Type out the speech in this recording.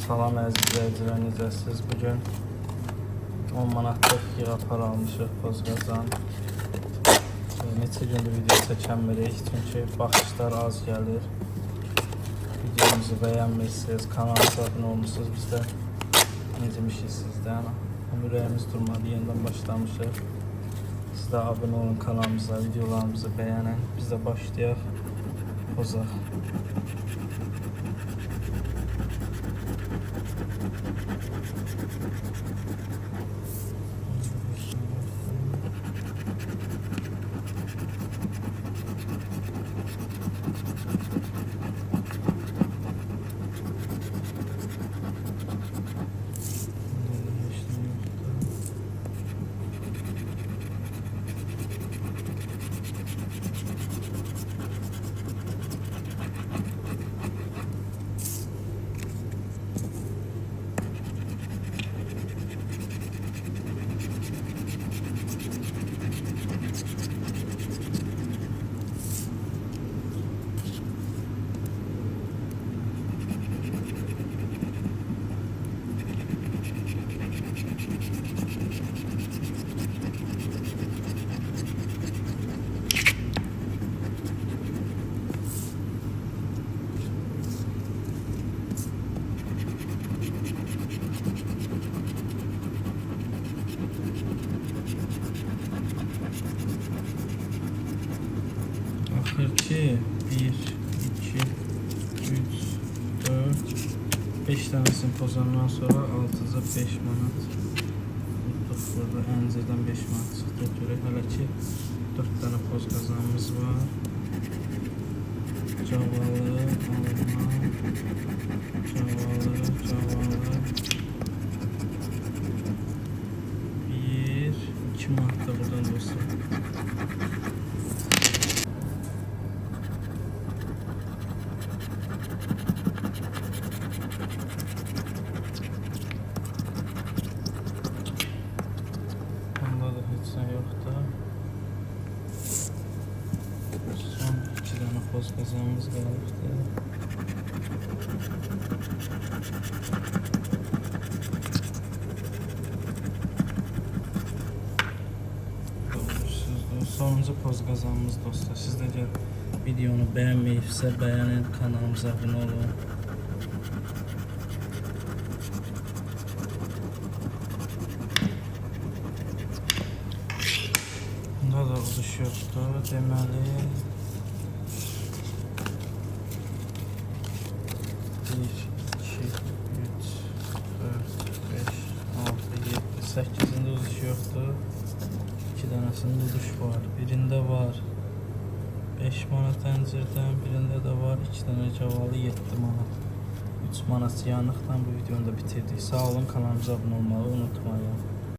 Salam əziz izləyicilər, necəsiniz? Bugün 10 manatlıq yağ par almışıq Pozqazdan. Neçə gündür video çəkənmirik, çünki baxışlar az gəlir. Videomuzu bəyənmirsiniz, kanalımıza abunə olmuşsunuz. Biz də necəmişik sizdən. Ürəyimiz durmadı, yenidən başlamışıq. Siz də abunə olun kanalımıza, videolarımızı bəyənin. Biz də başlayaq. Pozaq. Axırki 1, 2, 3, 4, 5 tanesini pozandan sonra 6'da 5 manat tutduq burada. Əncirdən 5 manat çıxdı. Görək hələ ki 4 tane poz qazanımız var. Cavalı, alma, cavalı. 1, 2 manat da buradan dostlar. Yoxdur. Son 2 dənə poz qazanımız qalıbdır. Sonuncu poz qazanımız dostlar. Siz də gəl videonu bəyənməyibsə bəyənin, kanalımıza abunə olun. Bunda da uzuş yoxdur, deməli 1, 2, 3, 4, 5, 6, 7, 8'ində uzuş yoxdur. 2 dənəsində uzuş var. Birində var 5 manat əncirdən, birində də var 2 dənə cavalı 7 manat. 3 manat yanıqdan bu videonu da bitirdik. Sağ olun, kanalımıza abunə olmağı unutmayın.